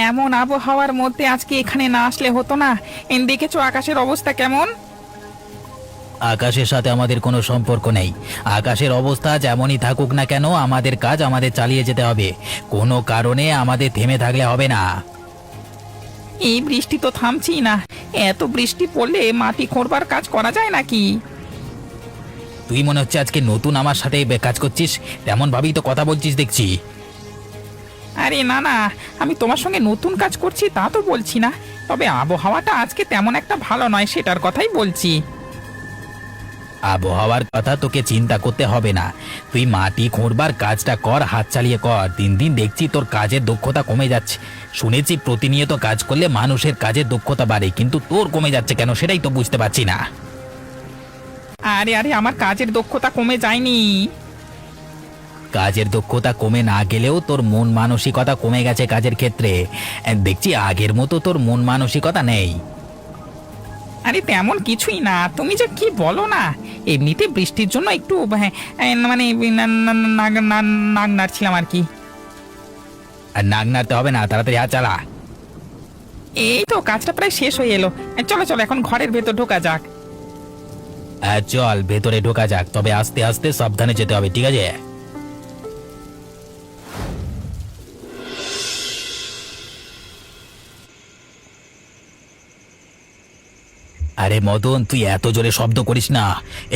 এমন আবহাওয়ার মধ্যে আজকে এখানে না আসলে হতো না। দেখেছো আকাশের অবস্থা কেমন? আকাশের সাথে আমাদের কোনো সম্পর্ক নেই। আকাশের অবস্থা যেমনই থাকুক না কেন, আমাদের কাজ আমাদের চালিয়ে যেতে হবে। কোনো কারণে আমাদের থেমে থাকলে হবে না। এই বৃষ্টি তো থামছেই না। এত বৃষ্টি পড়লে মাটি খোঁড়বার কাজ করা যায় নাকি? তুই মনে হচ্ছে আজকে নতুন আমার সাথে কাজ করছিস, তেমন ভাবেই তো কথা বলছিস দেখছি। আরে না না, আমি তোমার সঙ্গে নতুন কাজ করছি তা তো বলছি না। তবে আবহাওয়াটা আজকে তেমন একটা ভালো নয়, সেটার কথাই বলছি। আবহাওয়ার কথা তোকে চিন্তা করতে হবে না। তুই মাটি খোঁড়বার কাজটা কর, হাত চালিয়ে কর। দিন দিন দেখছি তোর কাজের দক্ষতা কমে যাচ্ছে। শুনেছি প্রতিনিয়ত কাজ করলে মানুষের কাজের দক্ষতা বাড়ে, কিন্তু তোর কমে যাচ্ছে কেন সেটাই তো বুঝতে পারছি না। আরে আরে, আমার কাজের দক্ষতা কমে যায়নি। কাজের দক্ষতা কমে না গেলেও তোর মন মানসিকতা কমে গেছে কাজের ক্ষেত্রে। দেখছি আগের মতো তোর মন মানসিকতা নেই। আরে তেমন কিছুই না, তুমি যে কি বলো না। এমনিতে বৃষ্টির জন্য একটু মানে নাক নাড়ছিলাম আর কি। আর নাক নাড়তে হবে না, তাড়াতাড়ি হাত চালা। এই তো কাজটা প্রায় শেষ হয়ে এলো। চলো চলো, এখন ঘরের ভেতর ঢোকা যাক। চল ভেতরে ঢোকা যাক, তবে আস্তে আস্তে সাবধানে যেতে হবে, ঠিক আছে? আরে মদন, তুই এত জোরে শব্দ করিস না,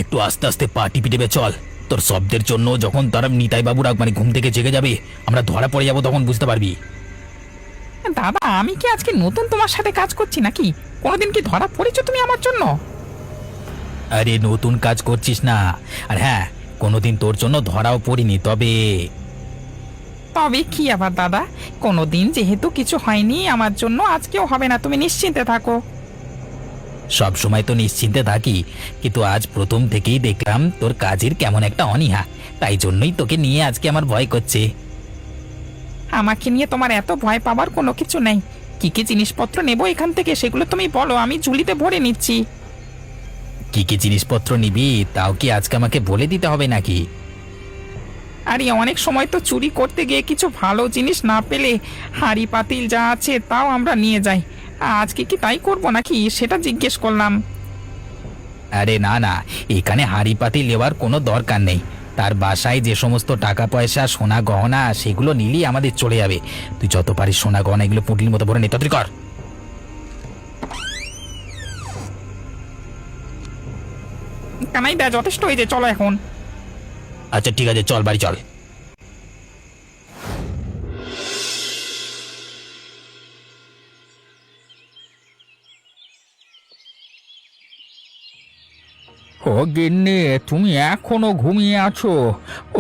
একটু আস্তে আস্তে পা টিপে টিপে চল। তোর শব্দের জন্য যখন তারা নিতাই বাবুরা মানে ঘুম থেকে জেগে যাবে, আমরা ধরা পড়ে যাবো, তখন বুঝতে পারবি। দাদা, আমি কি আজকে নতুন তোমার সাথে কাজ করছি নাকি? কোনোদিন কি ধরা পড়েছো তুমি আমার জন্য? আরে নতুন কাজ করছিস না। আর হ্যাঁ, কোনোদিন তোর জন্য ধরাও পড়িনি, তবে তবে কি আবার দাদা, কোনোদিন যেহেতু কিছু হয়নি আমার জন্য, আজকেও হবে না, তুমি নিশ্চিন্তে থাকো। সব সময় তো নিশ্চিন্তে থাকি, কিন্তু আজ প্রথম থেকেই দেখলাম তোর কাজের কেমন একটা অনীহা। তাই জন্যই তোকে নিয়ে আজকে আমার ভয় করছে। আমাকে নিয়ে তোমার এত ভয় পাবার কোনো কিছু নেই। কি কি জিনিসপত্র নেবো এখান থেকে সেগুলো তুমি বলো, আমি ঝুলিতে ভরে নিচ্ছি। কি কি জিনিসপত্র নিবি তাও কি আজকে আমাকে বলে দিতে হবে নাকি? আরে অনেক সময় তো চুরি করতে গিয়ে কিছু ভালো জিনিস না পেলে হাঁড়ি পাতিল যা আছে তাও আমরা নিয়ে যাই। আজকে কি তাই করবো নাকি সেটা জিজ্ঞেস করলাম। আরে না না, এখানে হাঁড়ি পাতি নেওয়ার কোনো দরকার নেই। তার বাসায় যে সমস্ত টাকা পয়সা সোনা গহনা সেগুলো নিলেই আমাদের চলে যাবে। তুই যত পারিস সোনা গহনা এগুলো পুঁটলির মতো ভরে নে, তাড়াতাড়ি কর। কানাই দা, যথেষ্ট হয়েছে, চলো এখন। আচ্ছা ঠিক আছে, চল বাড়ি চল। ও গিন্নি, তুমি এখনো ঘুমিয়ে আছো?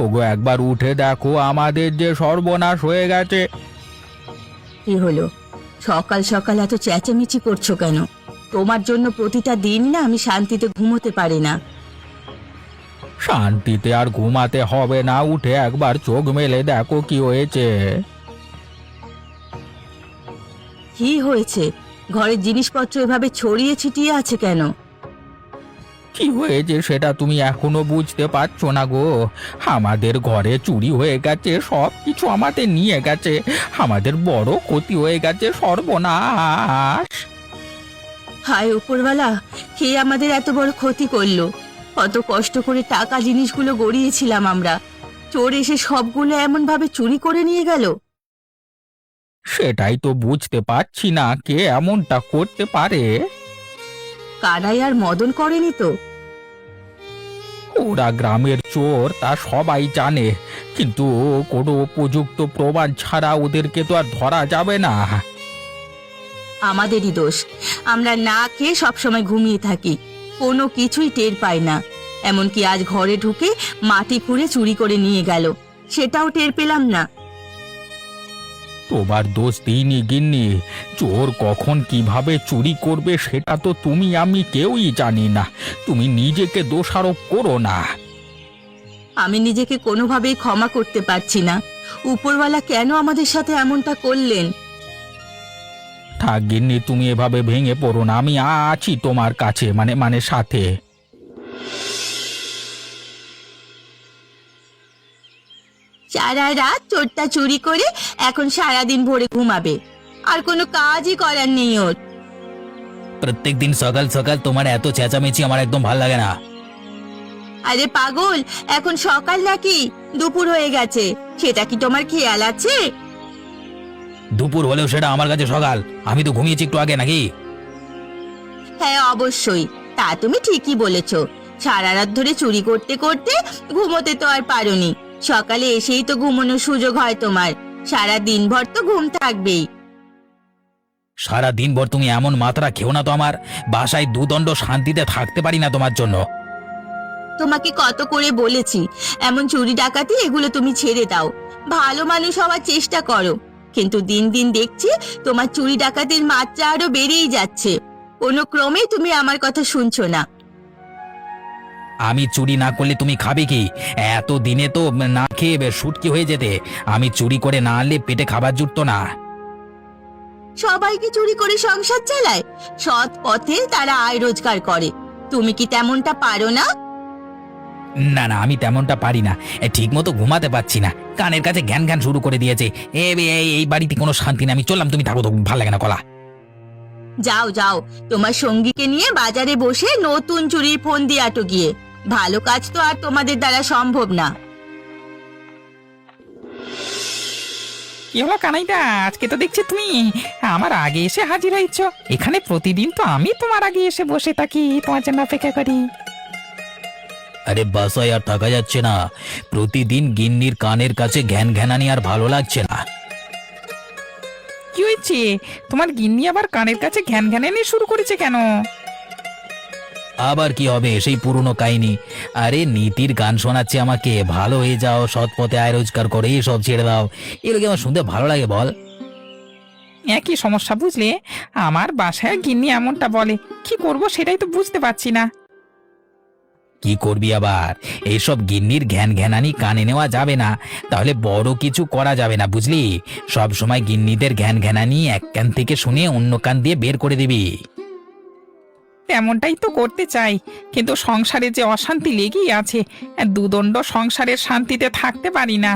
ওগো, একবার উঠে দেখো, আমাদের যে সর্বনাশ হয়ে গেছে। কি হলো? সকাল সকাল এত চেঁচামেচি করছো কেন? তোমার জন্য প্রতিটা দিন না আমি শান্তিতে ঘুমোতে পারি না। শান্তিতে আর ঘুমাতে হবে না, উঠে একবার চোখ মেলে দেখো কি হয়েছে। কি হয়েছে? ঘরের জিনিসপত্র এভাবে ছড়িয়ে ছিটিয়ে আছে কেন? কি হয়েছে সেটা তুমি এখনো বুঝতে পারছো না গো? আমাদের ঘরে চুরি হয়ে গেছে, সব কিছু আমাদের নিয়ে গেছে। আমাদের বড় ক্ষতি হয়ে গেছে, সর্বনাশ। হায় উপরওয়ালা, কে আমাদের এত বড় ক্ষতি করলো? কত কষ্ট করে টাকা জিনিসগুলো গড়িয়েছিলাম আমরা, চোর এসে সবগুলো এমন ভাবে চুরি করে নিয়ে গেল। সেটাই তো বুঝতে পারছি না, কে এমনটা করতে পারে। কানাই আর মদন করেনি তো? ওরা গ্রামের চোর তা সবাই জানে, কিন্তু কোনো উপযুক্ত প্রমাণ ছাড়া ওদেরকে তো আর ধরা যাবে না। আমাদেরই দোষ, আমরা না খেয়ে সবসময় ঘুমিয়ে থাকি, কোনো কিছুই টের পাই না। এমনকি আজ ঘরে ঢুকে মাটি খুঁড়ে চুরি করে নিয়ে গেল, সেটাও টের পেলাম না। তোমার দোষ দিইনি গিন্নি, চোর কখন কিভাবে চুরি করবে সেটা তো তুমি আমি কেউই জানি না। তুমি নিজেকে দোষারোপ করো না। আমি নিজেকে কোনোভাবেই ক্ষমা করতে পারছি না। উপরওয়ালা কেন আমাদের সাথে এমনটা করলেন? থাক গিন্নি, তুমি এভাবে ভেঙে পড়ো না, আমি আছি তোমার কাছে, মানে মানে সাথে। সারা রাত চোরটা চুরি করে এখন সারাদিন ভোরে ঘুমাবে। আর কোনো কাজই করার নেই ওর। প্রত্যেকদিন সকাল সকাল তোমার এত চেঁচামেচি আমার একদম ভালো লাগে না। আরে পাগল, এখন সকাল নাকি দুপুর হয়ে গেছে, সেটা কি তোমার খেয়াল আছে? দুপুর হলেও সেটা আমার কাছে সকাল। আমি তো ঘুমিয়েছি একটু আগে, নাকি? হ্যাঁ অবশ্যই, তা তুমি ঠিকই বলেছো। সারা রাত ধরে চুরি করতে করতে ঘুমোতে তো আর পারোনি, সকালে এসেই তো ঘুমানোর সুযোগ হয় তোমার। সারা দিনভর তো ঘুম থাকবেই। সারা দিনভর তুমি এমন মাত্রা খেও না তো, আমার বাসায় দুদণ্ড শান্তিতে থাকতে পারি না তোমার জন্য। তোমাকে কত করে বলেছি এমন চুরি ডাকাতি এগুলো তুমি ছেড়ে দাও, ভালো মানুষ হওয়ার চেষ্টা করো। কিন্তু দিন দিন দেখছি তোমার চুরি ডাকাতির মাত্রা আরো বেড়েই যাচ্ছে। কোনো ক্রমে তুমি আমার কথা শুনছো না। আমি চুরি না করলে তুমি খাবে কি? এত দিনে তো না খেয়ে শুটকি হয়ে যেতে। আমি চুরি করে না আনলে পেটে খাবার জুটতো না। সবাইকে চুরি করে সংসার চালায়, সৎ পথে তারা আয় রোজগার করে। তুমি কি তেমনটা পারো না? না না, আমি তেমনটা পারি না। ঠিক মতো ঘুমাতে পারছি না, কানের কাছে জ্ঞান জ্ঞান শুরু করে দিয়েছে। এই বাড়িতে কোনো শান্তি নেই, আমি চললাম। তুমি থাকো তো, ভালো লাগে না কলা। যাও যাও, তোমার সঙ্গীকে নিয়ে বাজারে বসে নতুন চুরির ফোন দিয়ে আটো গিয়ে। ভালো কাজ তো আর তোমাদের দ্বারা সম্ভব না। কি হলো কানাইদা, আজকে তো দেখছি তুমি আমার আগে এসে হাজির হয়েছ। এখানে প্রতিদিন তো আমি তোমার আগে এসে বসে থাকি, তোমার জন্য অপেক্ষা করি। আরে বাসায় আর থাকা যাচ্ছে না। প্রতিদিন গিন্নির কানের কাছে ঘ্যান ঘ্যানানি আর ভালো লাগছে না। কি হয়েছে? তোমার গিন্নি আবার কানের কাছে ঘ্যান ঘ্যানানি শুরু করেছে কেন? আবার কি হবে, সেই পুরনো কাহিনী। আরে নীতির গান শোনাচ্ছে আমাকে, ভালো হয়ে যাও, সৎ পথে আয় রোজগার করে, সব ছেড়ে দাও। এগুলো আমার শুনতে ভালো লাগে বল? একই সমস্যা বুঝলে, আমার বাসায় গিন্নি এমনটা বলে। কি করব সেটাই তো বুঝতে পারছি না। কি করবি আবার? এইসব গিন্নির ঘ্যান ঘ্যানানি কানে নেওয়া যাবে না, তাহলে বড় কিছু করা যাবে না, বুঝলি? সব সময় গিন্নিদের ঘ্যান ঘ্যানানি এক কান থেকে শুনে অন্য কান দিয়ে বের করে দিবি। তেমনটাই তো করতে চাই, কিন্তু সংসারে যে অশান্তি লেগেই আছে, দুদণ্ড সংসারের শান্তিতে থাকতে পারি না।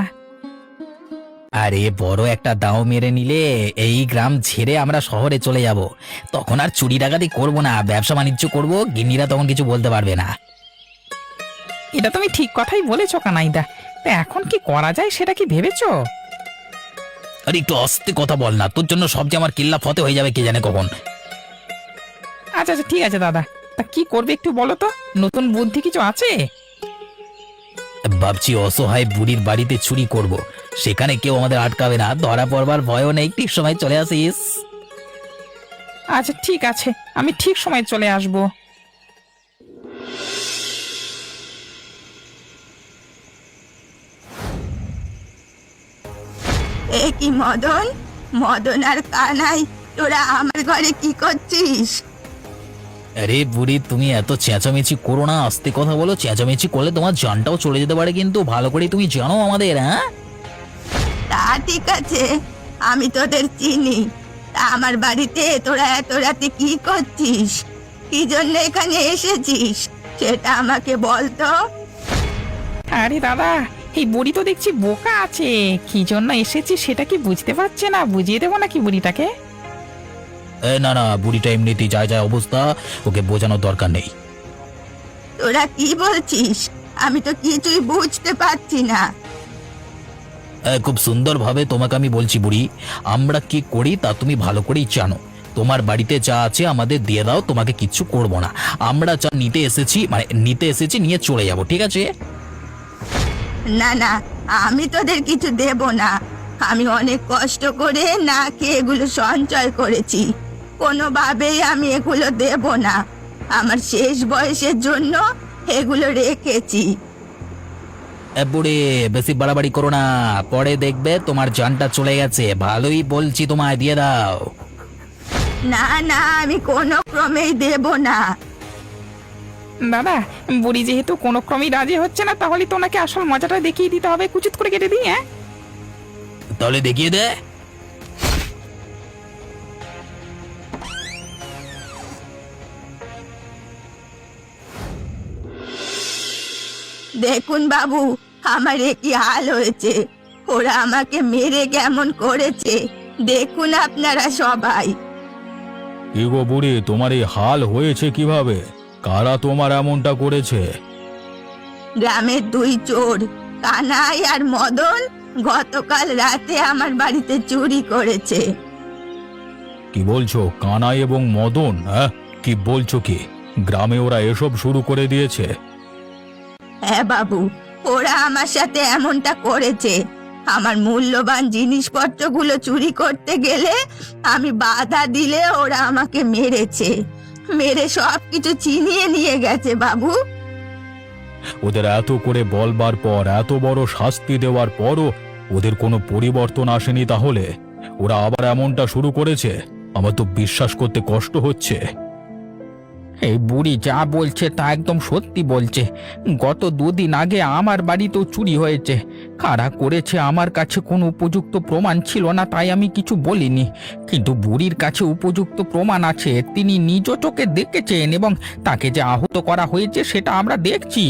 আরে বড় একটা দাও মেরে নিলে এই গ্রাম ছেড়ে আমরা শহরে চলে যাব। তখন আর চুরি ডাকাতি করবো না, ব্যবসা বাণিজ্য করব, গিন্নিরা তখন কিছু বলতে পারবে না। এটা তুমি ঠিক কথাই বলেছ কানাইদা। তা এখন কি করা যায় সেটা কি ভেবেছো? আরে একটু আস্তে কথা বল না, তোর জন্য সব যে আমার কিল্লা ফতে হয়ে যাবে কে জানে কখন। আচ্ছা আচ্ছা ঠিক আছে দাদা, তা কি করবে একটু বলো তো, নতুন বুদ্ধি কিছু আছে? ভাবছি অসহায় বুড়ির বাড়িতে চুরি করব, সেখানে কেউ আমাদের আটকাবে না, ধরা পড়বার ভয়ও নেই। ঠিক সময় চলে আসিস। আচ্ছা ঠিক আছে, আমি ঠিক সময় চলে আসবো। এ কি মদন, মদন আর কানাই, তোরা আমার ঘরে কি করছিস? আরে বুড়ি, তুমি এত চেঁচামেচি করো না, আস্তে কথা বলো। চেঁচামেচি করলে তোমার জানটাও চলে যেতে পারে, কিন্তু ভালো করে তুমি জানো আমাদের। হ্যাঁ, তা ঠিক আছে, আমি তোদের চিনি। তা আমার বাড়িতে তোরা এত রাতে কি করছিস? কি জন্য এখানে এসেছিস সেটা আমাকে বল তো। আরে দাদা, এই বুড়ি তো দেখছি বোকা আছে। কি জন্য এসেছি সেটা কি বুঝতে পারছে না? বুঝিয়ে দেবো নাকি বুড়িটাকে? না না, বুড়িটা এমনিতেই যায় যায় অবস্থা, ওকে বোঝানোর দরকার নেই। তোরা কি বলছিস? আমি তো কিছুই বুঝতে পারছি না। খুব সুন্দরভাবে তোমাকে আমি বলছি বুড়ি, আমরা কি করি তা তুমি ভালো করেই জানো। তোমার বাড়িতে যা আছে আমাদের দিয়ে দাও, তোমাকে কিচ্ছু করব না। আমরা যা নিতে এসেছি, মানে নিতে এসেছি, নিয়ে চলে যাব, ঠিক আছে? না না, আমি তোদের কিছু দেব না। আমি অনেক কষ্ট করে না খেয়ে এগুলো সঞ্চয় করেছি, কোনোভাবেই আমি এগুলো দেব না। আমার শেষ বয়সের জন্য এগুলো রেখেছি। বুড়ি বেশি বাড়াবাড়ি করো না, পরে দেখবে তোমার জানটা চলে গেছে। ভালোই বলছি, তোমায় দিয়ে দাও। না না, আমি কোনো ক্রমেই দেব না। দাদা, বুড়ি যেহেতু কোনো ক্রমেই রাজি হচ্ছে না, তাহলে তো ওনাকে আসল মজাটা দেখিয়ে দিতে হবে। কুচিত করে কেটে দিই। হ্যাঁ, তাহলে দেখিয়ে দে। দেখুন বাবু, আমার এ কি হাল হয়েছে। ওরা আমাকে মেরে কেমন করেছে, দেখুন আপনারা সবাই। কি গো বুড়ি, তোমার এই হাল হয়েছে কিভাবে? কারা তোমার এমনটা করেছে? গ্রামের দুই চোর, কানাই আর মদন, গতকাল রাতে আমার বাড়িতে চুরি করেছে। কি বলছো? কানাই এবং মদন? হ্যাঁ, কি বলছো কি? গ্রামে ওরা এসব শুরু করে দিয়েছে? হ্যাঁ বাবু, ওরা আমার সাথে এমনটা করেছে। আমার মূল্যবান জিনিসপত্রগুলো চুরি করতে গেলে আমি বাধা দিলে ওরা আমাকে মেরেছে, মেরে সবকিছু ছিনিয়ে নিয়ে গেছে বাবু। ওদের এত করে বলবার পর, এত বড় শাস্তি দেওয়ার পরও ওদের কোনো পরিবর্তন আসেনি, তাহলে ওরা আবার এমনটা শুরু করেছে? আমার তো বিশ্বাস করতে কষ্ট হচ্ছে। এই বুড়ি যা বলছে তা একদম সত্যি বলছে। গত দুদিন আগে আমার বাড়িতেও চুরি হয়েছে। কারা করেছে আমার কাছে কোনো উপযুক্ত প্রমাণ ছিল না, তাই আমি কিছু বলিনি। কিন্তু বুড়ির কাছে উপযুক্ত প্রমাণ আছে। তিনি নিজ চোখে দেখেছেন এবং তাকে যে আহত করা হয়েছে সেটা আমরা দেখছি।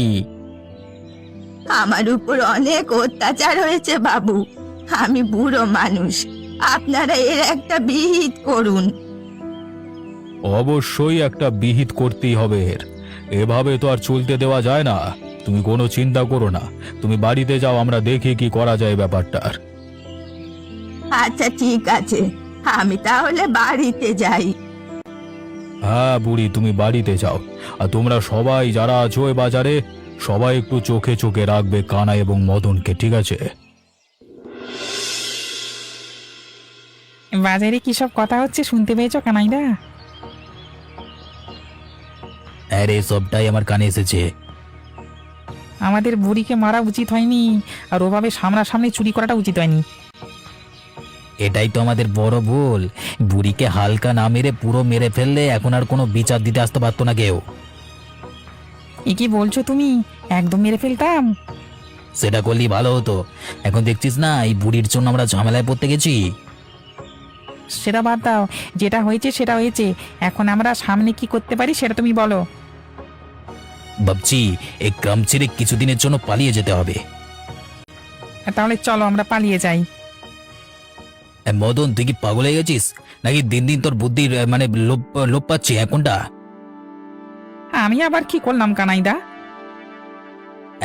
আমার উপর অনেক অত্যাচার হয়েছে বাবু। আমি বুড়ো মানুষ, আপনারা এর একটা বিহিত করুন। অবশ্যই একটা বিহিত করতেই হবে এর। এভাবে তো আর চলতে দেওয়া যায় না। তুমি কোনো চিন্তা করো না, তুমি বাড়িতে যাও, আমরা দেখি কি করা যায় ব্যাপারটার। আচ্ছা ঠিক আছে, আমি তাহলে বাড়িতে যাই। হ্যাঁ বুড়ি, তুমি বাড়িতে যাও। আর তোমরা সবাই যারা আছো এ বাজারে, সবাই একটু চোখে চোখে রাখবে কানা এবং মদনকে, ঠিক আছে? বাজারে কি সব কথা হচ্ছে শুনতে পেয়েছো কানাইদা? আরে সবটাই আমার কানে এসেছে। আমাদের বুড়িকে মারা উচিত হয়নি, আর ওভাবে সামনাসামনি চুরি করাটা উচিত হয়নি। এটাই তো আমাদের বড় ভুল। বুড়িকে হালকা না মেরে পুরো মেরে ফেললে এখন আর কোনো বিচার দিতে আসতে পারতো না কেউ। এ কি বলছো তুমি? একদম মেরে ফেলতাম। সেটা করলেই ভালো হতো। এখন দেখছিস না এই বুড়ির জন্য আমরা ঝামেলায় পড়তে গেছি। সেটা বাদ দাও, যেটা হয়েছে সেটা হয়েছে। এখন আমরা সামনে কি করতে পারি সেটা তুমি বলো। ভাবছি এই গ্রাম ছেড়ে কিছুদিনের জন্য পালিয়ে যেতে হবে। তাহলে চলো আমরা পালিয়ে যাই। মদন, তুই কি পাগল হয়ে গেছিস নাকি? দিন দিন তোর বুদ্ধির মানে লোপ লোপ পাচ্ছে এখনটা। আমি আবার কি করলাম কানাইদা?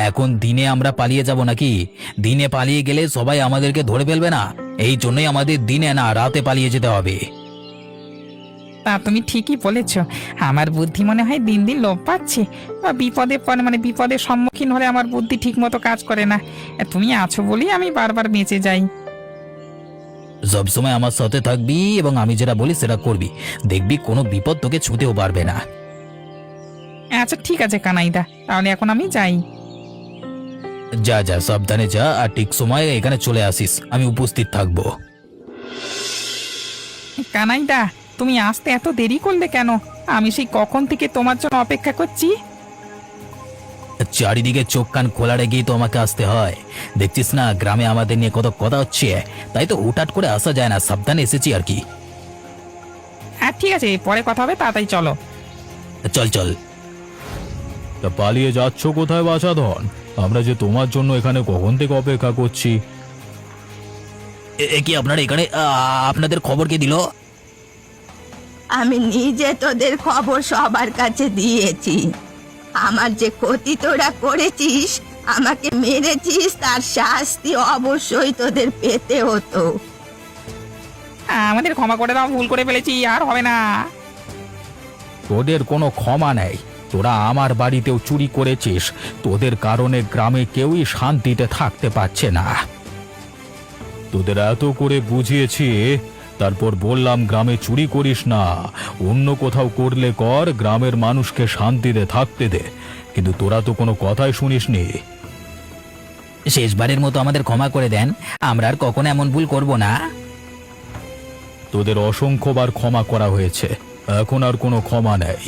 এখন দিনে আমরা পালিয়ে যাব নাকি? দিনে পালিয়ে গেলে সবাই আমাদেরকে ধরে ফেলবে না? এই জন্যই আমাদের দিনে না রাতে পালিয়ে যেতে হবে। তা তুমি ঠিকই বলেছ। আমার বুদ্ধি মনে হয় দিন দিন লোপ পাচ্ছে, বা বিপদে পড়ে মানে বিপদের সম্মুখীন হলে আমার বুদ্ধি ঠিক মতো কাজ করে না। তুমি আছো বলেই আমি বারবার বেঁচে যাই। সবসময় আমার সাথে থাকবি এবং আমি যেটা বলি সেটা করবি। দেখবি কোনো বিপদ তোকে ছুঁতেও পারবে না। আচ্ছা ঠিক আছে কানাইদা, তাহলে এখন আমি যাই। যা যা, সাবধানে যা, আর ঠিক সময়ে এখানে চলে আসিস, আমি উপস্থিত থাকবো। কানাইদা, তুমি আসতে এত দেরি করলে কেন? আমি সেই কখন থেকে তোমার জন্য অপেক্ষা করছি। চারিদিকে চোখ কান খোলা রেখেই তো আমাকে আসতে হয়। দেখছিস না গ্রামে আমাদের নিয়ে কত কথা হচ্ছে, তাই তো হুটহাট করে আসা যায় না। সাবধানে এসেছি আর কি। হ্যাঁ ঠিক আছে, পরে কথা হবে, তাড়াতাড়ি চলো। চল চল। তা পালিয়ে যাচ্ছ কোথায় বাছাধন? আমরা যে তোমার জন্য এখানে কখন থেকে অপেক্ষা করছি। এ কি আপনারা এখানে? আপনাদের খবর কে দিল? আমি নিজে তোদের খবর সবার কাছে দিয়েছি। আমার যে ক্ষতি তোরা করেছিস, আমাকে মেরেছিস, তার শাস্তি অবশ্যই তোদের পেতে হতো। আমাদের ক্ষমা করে দাও, ভুল করে ফেলেছি, আর হবে না। তোদের কোনো ক্ষমা নেই। তোরা আমার বাড়িতেও চুরি করেছিস। তোদের কারণে গ্রামে কেউই শান্তিতে থাকতে পারছে না। তোদের এত করে বুঝিয়েছি, তারপর বললাম গ্রামে চুরি করিস না, অন্য কোথাও করলে কর, গ্রামের মানুষকে শান্তিতে থাকতে দে। কিন্তু তোরা তো কোনো কথাই শুনিসনি। শেষবারের মতো আমাদের ক্ষমা করে দেন, আমরা আর কখনো এমন ভুল করব না। তোদের অসংখ্যবার ক্ষমা করা হয়েছে, এখন আর কোনো ক্ষমা নেই।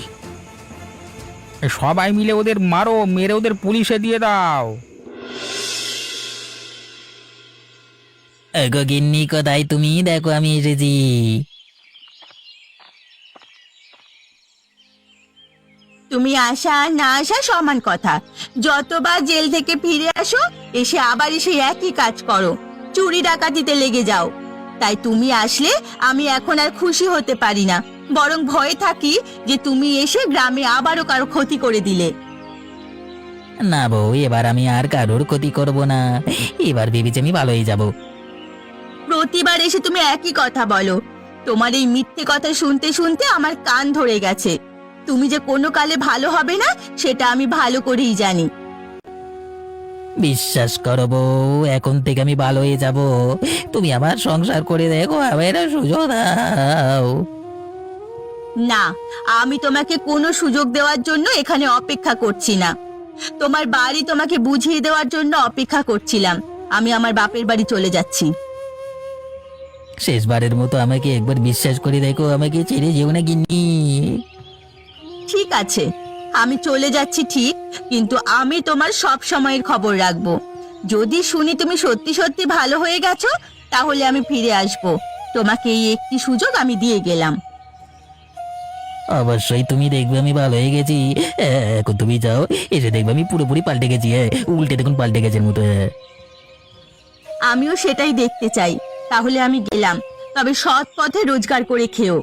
সবাই মিলে ওদের মারো, মেরে ওদের পুলিশে দিয়ে দাও। এগো গিন্নি, কোথায় তুমি? দেখো আমি এসেছি। তুমি আসা আর না আসা সমান কথা। যতবার জেল থেকে ফিরে আসো, এসে আবার সেই একই কাজ করো, চুরি ডাকাতিতে লেগে যাও। তাই তুমি আসলে আমি এখন আর খুশি হতে পারি না, বরং ভয়ে থাকি যে তুমি এসে গ্রামে আবারও কারো ক্ষতি করে দিলে। না বউ, এবার আমি আর কারোর ক্ষতি করব না। এবার ভেবেছি আমি ভালো হয়ে যাব। প্রতিবার এসে তুমি একই কথা বলো। তোমার এই মিথ্যে কথা শুনতে শুনতে আমার কান ধরে গেছে। তুমি যে কোনো কালে ভালো হবে না সেটা আমি ভালো করেই জানি। বিশ্বাস করো বউ, এখন থেকে আমি ভালো হয়ে যাব। তুমি আমার সংসার করে দেখো, আমার সুযোগ দাও। না, আমি তোমাকে কোনো সুযোগ দেওয়ার জন্য এখানে অপেক্ষা করছি না। তোমার বাড়ি তোমাকে বুঝিয়ে দেওয়ার জন্য অপেক্ষা করছিলাম। আমি আমার বাপের বাড়ি চলে যাচ্ছি। শেষবারের মতো আমাকে একবার বিশ্বাস করে দেখো, আমাকে ছেড়ে যেও না গিন্নি। ঠিক আছে, আমি চলে যাচ্ছি ঠিক, কিন্তু আমি তোমার সব সময়ের খবর রাখবো। যদি শুনি তুমি সত্যি সত্যি ভালো হয়ে গেছো, তাহলে আমি ফিরে আসবো। তোমাকে এই একটি সুযোগ আমি দিয়ে গেলাম। অবশ্যই তুমি দেখবে আমি ভালো হয়ে গেছি। এখন তুমি যাও, এসে দেখবে আমি পুরোপুরি পাল্টে গেছি। উল্টে দেখুন পাল্টে গেছে মতো। আমিও সেটাই দেখতে চাই। তাহলে আমি গেলাম, তবে সৎ পথে রোজগার করে খেও।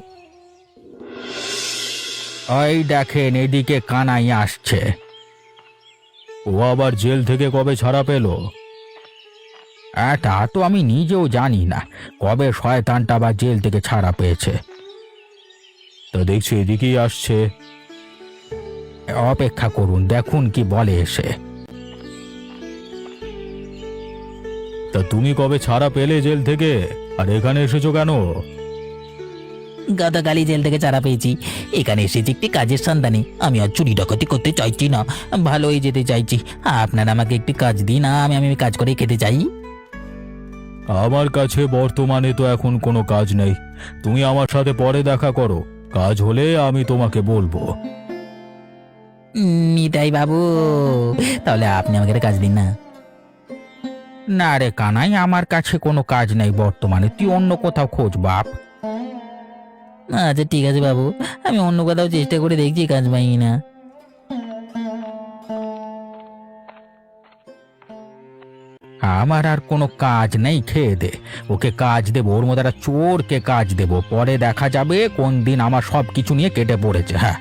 ওই দেখেন, এদিকে কানাই আসছে। ও আবার জেল থেকে কবে ছাড়া পেল? তা তো আমি নিজেও জানি না কবে শয়তানটা আবার জেল থেকে ছাড়া পেয়েছে। তা দেখছি এদিকেই আসছে। অপেক্ষা করুন, দেখুন কি বলে এসে। তা তুমি কবে ছাড়া পেলে জেল থেকে, আর এখানে এসেছো কেন? গতকালই জেল থেকে ছাড়া পেয়েছি। এখানে এসেছি একটি কাজের সন্ধানে। আমি আর চুরি ডাকাতি করতে চাইছি না, ভালো হয়ে যেতে চাইছি। আপনারা আমাকে একটি কাজ দিন, আমি কাজ করে খেতে চাই। আমার কাছে বর্তমানে তো এখন কোনো কাজ নেই। তুমি আমার সাথে পরে দেখা করো, কাজ হলে আমি তোমাকে বলবো। নিতাই বাবু, তাহলে আপনি আমাকে একটা কাজ দিন না। না রে কানাই, আমার কাছে কোনো কাজ নেই বর্তমানে, তুই অন্য কোথাও খোঁজ বাপ। আচ্ছা ঠিক আছে বাবু, আমি অন্য কোথাও চেষ্টা করে দেখছি, কাজ পাই না। আমার আর কোনো কাজ নেই, খেয়ে দে। ওকে কাজ দেবো, ওর মধ্যে একটা চোরকে কাজ দেবো, পরে দেখা যাবে কোন দিন আমার সব কিছু নিয়ে কেটে পড়েছে। হ্যাঁ,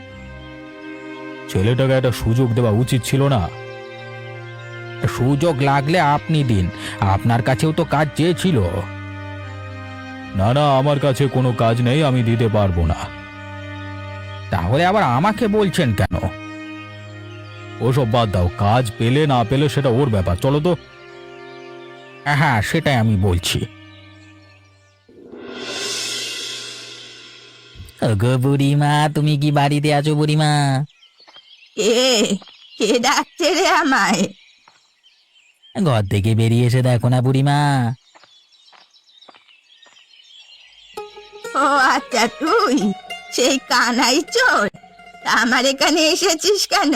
ছেলেটাকে একটা সুযোগ দেওয়া উচিত ছিল না? সুযোগ লাগলে আপনি দিন, আপনার কাছেও তো কাজ চেয়েছিল। না না, আমার কাছে কোনো কাজ নেই, আমি দিতে পারবো না। তাহলে আবার আমাকে বলছেন কেন? ওসব বাদ দাও, কাজ পেলে না পেলে সেটা ওর ব্যাপার, চলো তো। হ্যাঁ, সেটাই আমি বলছি। ওগো বুড়িমা, তুমি কি বাড়িতে আছো বুড়িমা? কে কে ডাকছে রে আমায়? ঘর থেকে বেরিয়ে এসে দেখো না বুড়িমা। ও আচ্ছা, তুই সেই কানাই চোর। তা আমার এখানে এসেছিস কেন?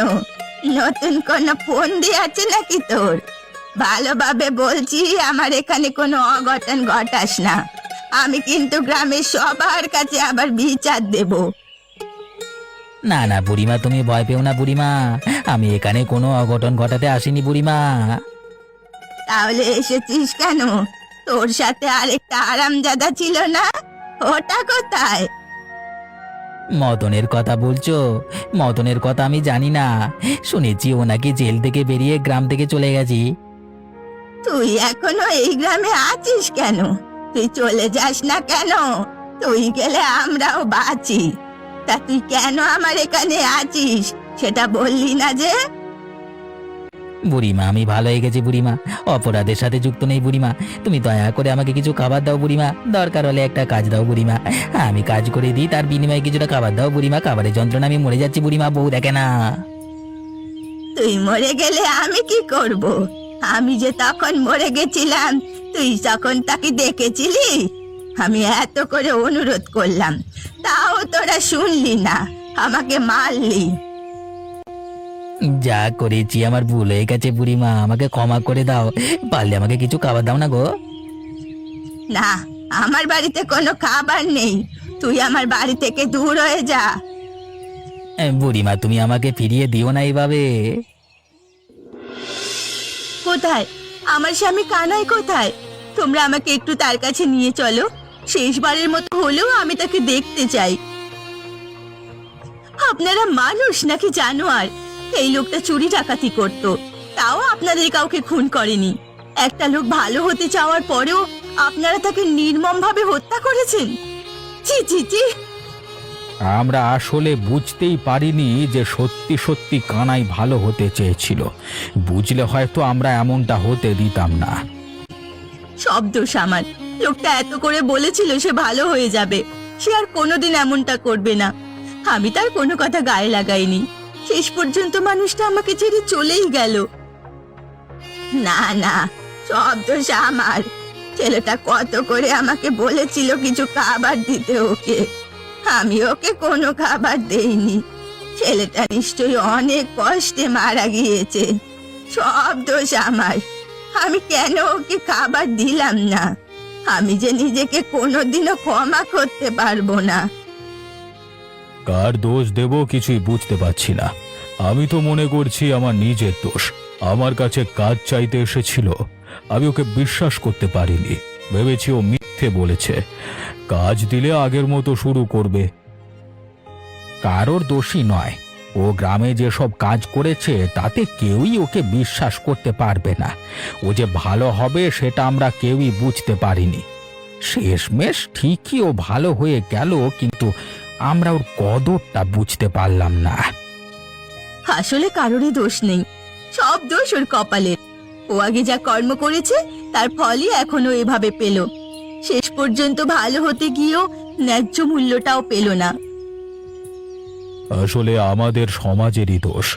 নতুন কোনো ফোন দিয়ে আছে নাকি তোর? ভালোভাবে বলছি, আমার এখানে কোনো অঘটন ঘটাস না। আমি কিন্তু গ্রামের সবার কাছে আবার বিচার দেব। না না বুড়িমা, তুমি ভয় পেও না বুড়িমা, আমি এখানে কোনো অঘটন ঘটাতে আসিনি বুড়িমা। তাহলে এসেছিস কেন? তোর সাথে আরেকটা আরামজাদা ছিল না, ওটা কোথায়? মদনের কথা বলছো? মদনের কথা আমি জানি না, শুনেছি ও নাকি জেল থেকে বেরিয়ে গ্রাম থেকে চলে গেছি। তুই এখনো এই গ্রামে আছিস কেন? তুই চলে যাস না কেন? তুই গেলে আমরাও বাঁচি। তা তুই কেন আমার এখানে আছিস সেটা বললি না যে? বুড়িমা, আমি ভালো হয়ে গেছি বুড়িমা, অপরাধের সাথে যুক্ত নেই বুড়িমা। তুমি দয়া করে আমাকে কিছু খাবার দাও বুড়িমা, দরকার হলে একটা কাজ দাও বুড়িমা। আমি কাজ করে দিই, তার বিনিময়ে কিছুটা খাবার দাও বুড়িমা। খাবারের যন্ত্রণা আমি মরে যাচ্ছি বুড়িমা, বউ দেখে না। তুই মরে গেলে আমি কি করব? আমি যে তখন মরে গেছিলাম, তুই তখন তাকে দেখেছিলি? আমি এত করে অনুরোধ করলাম, তাও তোরা শুনলি না, আমাকে মারলি। যা করেছি আমার ভুল হয়ে গেছে বুড়িমা, আমাকে ক্ষমা করে দাও। পারলে আমাকে কিছু খাবার দাও না গো। না, আমার বাড়িতে কোনো খাবার নেই। তুই আমার বাড়ি থেকে দূর হয়ে যা। বুড়িমা, তুমি আমাকে ফিরিয়ে দিও না এইভাবে। কোথায় আমার স্বামী কানাই? কোথায়? তোমরা আমাকে একটু তার কাছে নিয়ে চলো। শেষবারের মতো হলেও আমি তাকে দেখতে চাই। আপনারা মানুষ নাকি জানোয়ার? এই লোকটা চুরি ডাকাতি করত, তাও আপনাদের কাউকে খুন করেনি। একটা লোক ভালো হতে চাওয়ার পরেও আপনারা তাকে নির্মমভাবে হত্যা করেছেন। ছি ছি ছি। আমরা আসলে বুঝতেই পারিনি যে সত্যি সত্যি কানাই ভালো হতে চেয়েছিল। বুঝলে হয়তো আমরা এমনটা হতে দিতাম না। সব দোষ আমার। লোকটা এত করে বলেছিল সে ভালো হয়ে যাবে, সে আর কোনোদিন এমনটা করবে না। আমি তার কোনো কথা গায়ে লাগাইনি। শেষ পর্যন্ত মানুষটা আমাকে ছেড়ে চলেই গেল। না না, সব দোষ আমার। ছেলেটা কত করে আমাকে বলেছিল কিছু খাবার দিতে ওকে, আমি ওকে কোনো খাবার দেইনি। ছেলেটা নিশ্চয়ই অনেক কষ্টে মারা গিয়েছে। সব দোষ আমার। আমি কেন ওকে খাবার দিলাম না? আমি যে নিজেকে কোনোদিনও ক্ষমা করতে পারবো না। কার দোষ দেব কিছুই বুঝতে পারছি না। আমি তো মনে করছি আমার নিজের দোষ। আমার কাছে কাজ চাইতে এসেছিল, আমি ওকে বিশ্বাস করতে পারিনি। ভেবেছি ও মিথ্যে বলেছে, কাজ দিলে আগের মতো শুরু করবে। কারোর দোষী নয়। ও গ্রামে যেসব কাজ করেছে তাতে কেউই ওকে বিশ্বাস করতে পারবে না। ও যে ভালো হবে সেটা আমরা কেউই বুঝতে পারিনি। শেষমেশ ঠিকই ও ভালো হয়ে গেল, কিন্তু আমরা ওর কদরটা বুঝতে পারলাম না। আসলে কারোরই দোষ নেই, সব দোষ ওর কপালের। ও আগে যা কর্ম করেছে তার ফলই এখনো এভাবে পেল। শেষ পর্যন্ত ভালো হতে গিয়েও ন্যায্য মূল্যটাও পেল না। আসলে আমাদের সমাজেরই দোষ।